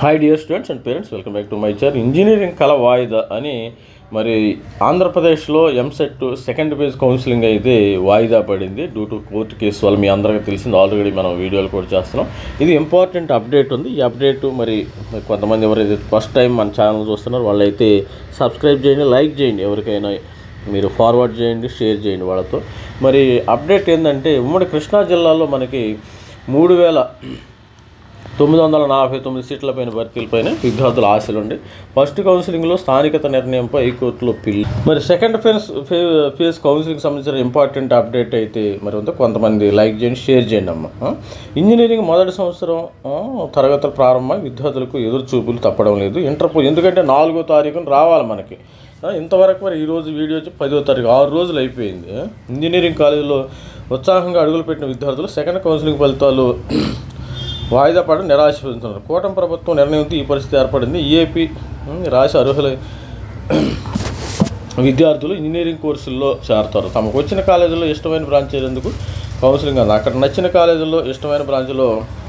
Hi dear students and parents, welcome back to my channel. Engineering కళ వాయిదా అని మరి ఆంధ్రప్రదేశ్లో ఎంసెట్ సెకండ్ ఫేజ్ కౌన్సిలింగ్ అయితే వాయిదా పడింది డ్యూ టు కోర్టు కేసు వల్ల. మీ అందరికీ తెలిసింది, ఆల్రెడీ మనం వీడియోలు కూడా చేస్తున్నాం. ఇది ఇంపార్టెంట్ అప్డేట్ ఉంది. ఈ అప్డేట్ మరి కొంతమంది ఎవరైతే ఫస్ట్ టైం మన ఛానల్ చూస్తున్నారో వాళ్ళైతే సబ్స్క్రైబ్ చేయండి, లైక్ చేయండి, ఎవరికైనా మీరు ఫార్వర్డ్ చేయండి, షేర్ చేయండి వాళ్ళతో. మరి అప్డేట్ ఏంటంటే, ఉమ్మడి కృష్ణా జిల్లాలో మనకి 3,949 సీట్లపైన భర్తీలపైన విద్యార్థుల ఆశలుండి ఫస్ట్ కౌన్సిలింగ్లో స్థానికత నిర్ణయంపై హైకోర్టులో పిల్లి. మరి సెకండ్ ఫేజ్ కౌన్సిలింగ్ సంబంధించిన ఇంపార్టెంట్ అప్డేట్ అయితే మరి కొంతమంది లైక్ చేయండి, షేర్ చేయండి అమ్మ. ఇంజనీరింగ్ మొదటి సంవత్సరం తరగతులు ప్రారంభమై విద్యార్థులకు ఎదురు చూపులు తప్పడం లేదు. ఎందుకంటే 4వ తారీఖున రావాలి మనకి. ఇంతవరకు మరి ఈరోజు వీడియో వచ్చి 10వ తారీఖు, 6 రోజులు అయిపోయింది. ఇంజనీరింగ్ కాలేజీలో ఉత్సాహంగా అడుగులు పెట్టిన విద్యార్థులు సెకండ్ కౌన్సిలింగ్ ఫలితాలు వాయిదా పడడం నిరాశ చెందుతున్నారు. కూటమి ప్రభుత్వం నిర్ణయంతో ఈ పరిస్థితి ఏర్పడింది. ఏపీ రాష్ట్ర అర్హుల విద్యార్థులు ఇంజనీరింగ్ కోర్సుల్లో చేరతారు. తమకు వచ్చిన కాలేజీలో ఇష్టమైన బ్రాంచ్ చేరేందుకు కౌన్సిలింగ్ అంది. అక్కడ నచ్చిన కాలేజీల్లో ఇష్టమైన బ్రాంచ్లో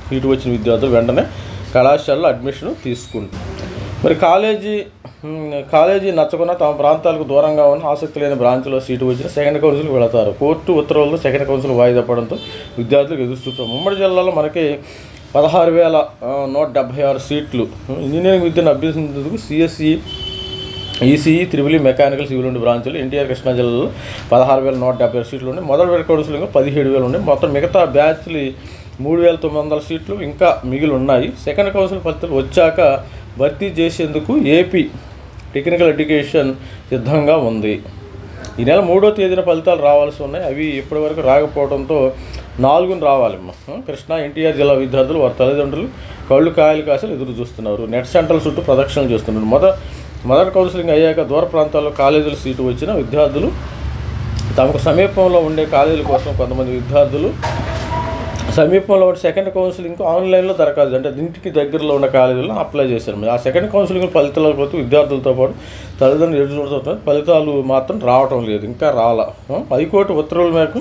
సీటు వచ్చిన విద్యార్థులు వెంటనే కళాశాలలో అడ్మిషన్ తీసుకుంటారు. మరి కాలేజీ నచ్చకుండా తమ ప్రాంతాలకు దూరంగా ఉన్న ఆసక్తి లేని బ్రాంచ్లో సీటు వచ్చిన సెకండ్ కౌన్సిలింగ్ వెళతారు. కోర్టు ఉత్తర్వులతో సెకండ్ కౌన్సిలింగ్ వాయిదా పడడంతో విద్యార్థులకు ఎదురుచూపుతారు. ఉమ్మడి జిల్లాలో మనకి 16,176 సీట్లు ఇంజనీరింగ్ విద్యను అభ్యసించేందుకు CSE, ECE, triple mechanical, civil ఉండే బ్రాంచ్లు ఎన్టీఆర్ కృష్ణా జిల్లాలో 16,176 సీట్లు ఉండే. మొదటి కౌన్సిలింగ్ 17,000 ఉండే. మొత్తం మిగతా బ్యాచ్లు 3,900 సీట్లు ఇంకా మిగిలి ఉన్నాయి. సెకండ్ కౌన్సిలింగ్ ఫలితాలు వచ్చాక భర్తీ చేసేందుకు ఏపీ టెక్నికల్ ఎడ్యుకేషన్ సిద్ధంగా ఉంది. ఈ నెల 3వ తేదీన ఫలితాలు రావాల్సి ఉన్నాయి. అవి ఇప్పటివరకు రాకపోవడంతో 4న రావాలమ్మా. కృష్ణా, ఎన్టీఆర్ జిల్లా విద్యార్థులు వారి తల్లిదండ్రులు కళ్ళు కాయలు కాసలు ఎదురు చూస్తున్నారు. నెట్ సెంటర్ల చుట్టూ ప్రదక్షిణలు చేస్తున్నారు. మొదటి కౌన్సిలింగ్ అయ్యాక దూర ప్రాంతాల్లో కాలేజీల సీటు వచ్చిన విద్యార్థులు తమకు సమీపంలో ఉండే కాలేజీల కోసం కొంతమంది విద్యార్థులు సమీపంలో ఉండే సెకండ్ కౌన్సిలింగ్ ఆన్లైన్లో దరఖాస్తు, అంటే ఇంటికి దగ్గరలో ఉన్న కాలేజీలను అప్లై చేశారు. ఆ సెకండ్ కౌన్సిలింగ్ ఫలితాలు పోతే విద్యార్థులతో పాటు తల్లిదండ్రులు ఎదురు చూస్తున్నారు. ఫలితాలు మాత్రం రావటం లేదు, ఇంకా రాలా. హైకోర్టు ఉత్తర్వుల మేరకు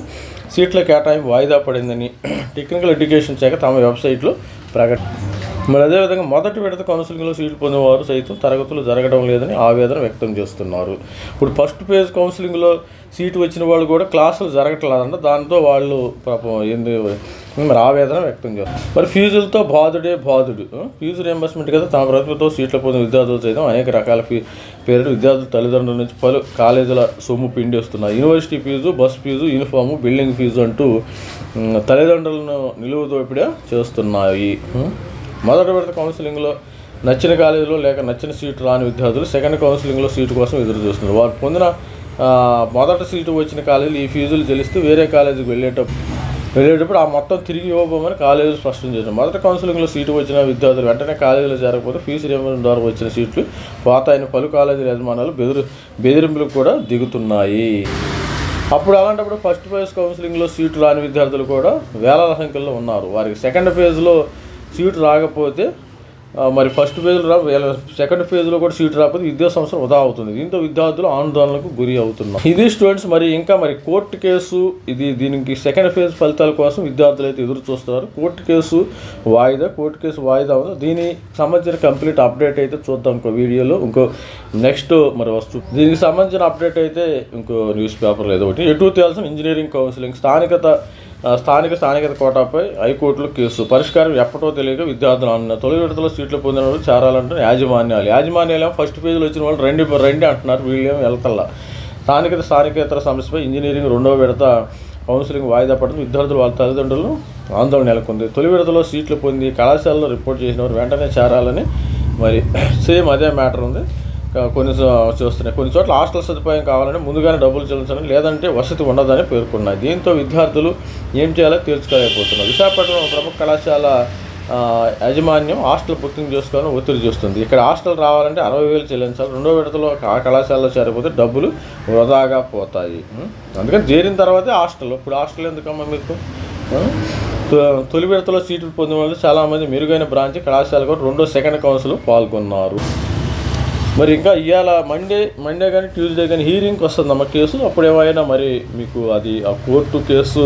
సీట్ల కేటాయింపు వాయిదా పడిందని టెక్నికల్ ఎడ్యుకేషన్ శాఖ తమ వెబ్సైట్లో ప్రకటించింది. మరి అదేవిధంగా మొదటి విడత కౌన్సిలింగ్లో సీట్లు పొందినవారు సైతం తరగతులు జరగడం లేదని ఆవేదన వ్యక్తం చేస్తున్నారు. ఇప్పుడు ఫస్ట్ ఫేజ్ కౌన్సిలింగ్లో సీటు వచ్చిన వాళ్ళు కూడా క్లాసులు జరగట్లేదంట. దాంతో వాళ్ళు పాపం మరి ఆవేదన వ్యక్తం చేస్తారు. మరి ఫీజులతో బాధుడు ఫీజు రియంబర్స్మెంట్ కదా తమ ప్రభుత్వంతో సీట్లు పొందిన విద్యార్థులు సైతం అనేక రకాల పేరు విద్యార్థుల తల్లిదండ్రుల నుంచి పలు కాలేజీల సొమ్ము పిండి వస్తున్నారు. University fees, bus fees, uniform, building fees అంటూ తల్లిదండ్రులను నిలువు దోపిడీ చేస్తున్నాయి. మొదటి విడత కౌన్సిలింగ్లో నచ్చిన కాలేజీలో లేక నచ్చిన సీటు రాని విద్యార్థులు సెకండ్ కౌన్సిలింగ్లో సీటు కోసం ఎదురు చూస్తున్నారు. వారు పొందిన మొదటి సీటు వచ్చిన కాలేజీలు ఈ ఫీజులు చెల్లిస్తూ వేరే కాలేజీకి వెళ్ళేటప్పుడు ఆ మొత్తం తిరిగి ఇవ్వబోమని కాలేజీలు స్పష్టం చేశారు. మొదటి కౌన్సిలింగ్లో సీటు వచ్చిన విద్యార్థులు వెంటనే కాలేజీలో చేరకపోతే ఫీజు రియంబర్స్మెంట్ ద్వారా వచ్చిన సీట్లు పోతాయని పలు కాలేజీల యజమానులు బెదిరింపులకు కూడా దిగుతున్నాయి. అలాంటప్పుడు ఫస్ట్ ఫేజ్ కౌన్సిలింగ్లో సీటు రాని విద్యార్థులు కూడా వేల సంఖ్యలో ఉన్నారు. వారికి సెకండ్ ఫేజ్లో సీటు రాకపోతే మరి ఫస్ట్ ఫేజ్లో సెకండ్ ఫేజ్లో కూడా సీటు రాకపోతే విద్యా సంవత్సరం వృధా అవుతుంది. దీంతో విద్యార్థులు ఆందోళనకు గురి అవుతున్నారు. ఇది స్టూడెంట్స్. మరి ఇంకా మరి కోర్టు కేసు దీనికి సెకండ్ ఫేజ్ ఫలితాల కోసం విద్యార్థులు అయితే ఎదురు చూస్తున్నారు. కోర్టు కేసు వాయిదా ఉంది. దీనికి సంబంధించిన కంప్లీట్ అప్డేట్ అయితే చూద్దాం ఇంకో వీడియోలో. నెక్స్ట్ మరి దీనికి సంబంధించిన అప్డేట్ అయితే ఇంకో న్యూస్ పేపర్లో ఏదో ఒకటి. ఎటు తేల్సిన ఇంజనీరింగ్ కౌన్సిలింగ్ స్థానిక కోటాపై హైకోర్టులో కేసు పరిష్కారం ఎప్పటో తెలియక విద్యార్థులు అన్నారు. తొలి విడతలో సీట్లు పొందిన వాళ్ళు చేరాలంటే యాజమాన్యాలు ఫస్ట్ పేజీలో వచ్చిన వాళ్ళు రండి అంటున్నారు. వీళ్ళేమో వెళ్తల్లా. స్థానికేతర సమస్యపై ఇంజనీరింగ్ 2వ విడత కౌన్సిలింగ్ వాయిదా పడుతుంది. విద్యార్థులు వాళ్ళ తల్లిదండ్రులు ఆందోళన నెలకొంది. తొలి విడతలో సీట్లు పొంది కళాశాలలో రిపోర్ట్ చేసిన వారు వెంటనే చేరాలని మరి సేమ్ అదే మ్యాటర్ ఉంది. కొన్ని చోట్ల హాస్టల్ సదుపాయం కావాలని ముందుగానే డబ్బులు చెల్లించాలని, లేదంటే వసతి ఉండదని పేర్కొన్నాయి. దీంతో విద్యార్థులు ఏం చేయాలో తేల్చుకోలేకపోతున్నారు. విశాఖపట్నం ప్రముఖ కళాశాల యాజమాన్యం హాస్టల్ బుకింగ్ చేసుకోవాలని ఒత్తిడి చేస్తుంది. ఇక్కడ హాస్టల్ రావాలంటే 60,000 చెల్లించాలి. 2వ విడతలో ఆ కళాశాలలో చేరిపోతే డబ్బులు వృధాగా పోతాయి. అందుకని చేరిన తర్వాతే హాస్టల్. ఇప్పుడు హాస్టల్ ఎందుకమ్మా మీకు? తొలి విడతలో సీట్లు పొందిన వాళ్ళు చాలామంది మెరుగైన బ్రాంచ్ కళాశాల కూడా 2వ సెకండ్ కౌన్సిల్ పాల్గొన్నారు. మరి ఇంకా ఇవాళ మండే కానీ ట్యూస్డే కానీ హీరింగ్కి వస్తుందమ్మ కేసు. అప్పుడు ఏమైనా మరి మీకు అది ఆ కోర్టు కేసు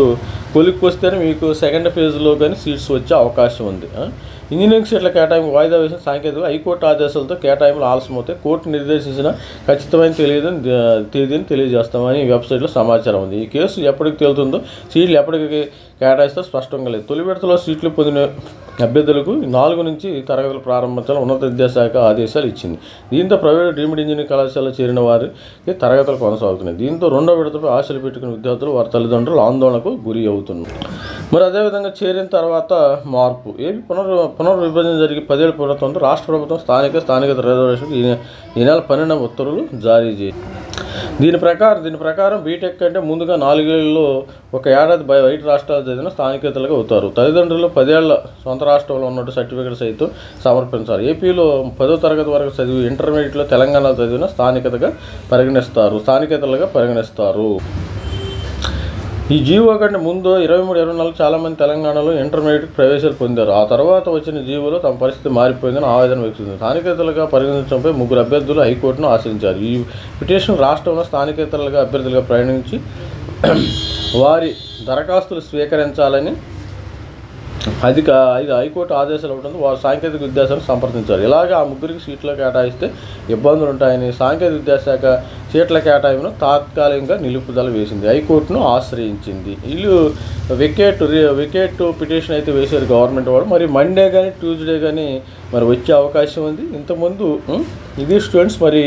కొలిక్కి వస్తేనే మీకు సెకండ్ ఫేజ్లో కానీ సీట్స్ వచ్చే అవకాశం ఉంది. ఇంజనీరింగ్ సీట్ల కేటాయింపు వాయిదా వేసిన సాంకేతిక హైకోర్టు ఆదేశాలతో కేటాయింపులు ఆలస్యమవుతాయి. కోర్టు నిర్దేశించిన ఖచ్చితమైన తేదీని తెలియజేస్తామని వెబ్సైట్లో సమాచారం ఉంది. ఈ కేసు ఎప్పటికి తేలుతుందో, సీట్లు ఎప్పటికి కేటాయిస్తే స్పష్టంగా లేదు. తొలి విడతలో సీట్లు పొందిన అభ్యర్థులకు 4 నుంచి తరగతులు ప్రారంభించాలని ఉన్నత విద్యాశాఖ ఆదేశాలు ఇచ్చింది. దీంతో ప్రైవేటు డీమ్డ్ ఇంజనీరింగ్ కళాశాలలో చేరిన వారికి తరగతులు కొనసాగుతున్నాయి. దీంతో రెండో విడతపై ఆశలు పెట్టుకున్న విద్యార్థులు వారి తల్లిదండ్రులు ఆందోళనకు గురి అవుతున్నారు. మరి అదేవిధంగా చేరిన తర్వాత మార్పు. ఏపీ పునర్విభజన జరిగి 10 ఏళ్ల పూర్వతంతో రాష్ట్ర ప్రభుత్వం స్థానిక రిజర్వేషన్కి ఈ నెల 12 ఉత్తర్వులు జారీ చేసింది. దీని ప్రకారం బీటెక్ కంటే ముందుగా 4 ఏళ్లలో 1 ఏడాది బయట రాష్ట్రాలు చదివిన స్థానికేతలుగా అవుతారు. తల్లిదండ్రులు 10 ఏళ్ల సొంత రాష్ట్రంలో ఉన్నట్టు సర్టిఫికేట్ సైతం సమర్పించాలి. ఏపీలో 10వ తరగతి వరకు చదివి ఇంటర్మీడియట్లో తెలంగాణలో చదివిన స్థానికేతలుగా పరిగణిస్తారు. ఈ జీవో కంటే ముందు 23-24 చాలామంది తెలంగాణలో ఇంటర్మీడియట్ ప్రవేశాలు పొందారు. ఆ తర్వాత వచ్చిన జీవోలో తమ పరిస్థితి మారిపోయిందని ఆవేదన వ్యక్తం. స్థానికేతలుగా పరిగణించడంపై 3 అభ్యర్థులు హైకోర్టును ఆశ్రయించారు. ఈ పిటిషన్ రాష్ట్రంలో స్థానికేతలుగా అభ్యర్థులుగా ప్రయాణించి వారి దరఖాస్తులు స్వీకరించాలని హైకోర్టు ఆదేశాలు ఇవ్వడంతో వారు సాంకేతిక విద్యాశాఖను సంప్రదించారు. ఇలాగే ఆ 3కి సీట్లు కేటాయిస్తే ఇబ్బందులు ఉంటాయని సాంకేతిక విద్యాశాఖ సీట్ల కేటాయింపును తాత్కాలికంగా నిలుపుదల వేసింది. హైకోర్టును ఆశ్రయించింది. వీళ్ళు వికెట్ పిటిషన్ అయితే వేశారు గవర్నమెంట్ వాడు. మరి మండే కానీ ట్యూస్డే కానీ మరి వచ్చే అవకాశం ఉంది. ఇంతకుముందు ఇది స్టూడెంట్స్ మరి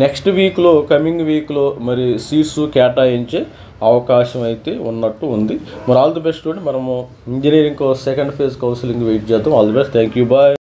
నెక్స్ట్ వీక్లో కమింగ్ వీక్లో మరి సీట్స్ కేటాయించే అవకాశం అయితే ఉన్నట్టు ఉంది. మరి ఆల్ ది బెస్ట్ స్టూడెంట్. మనము engineering second phase counselling wait చేద్దాం. All the best. Thank you. Bye.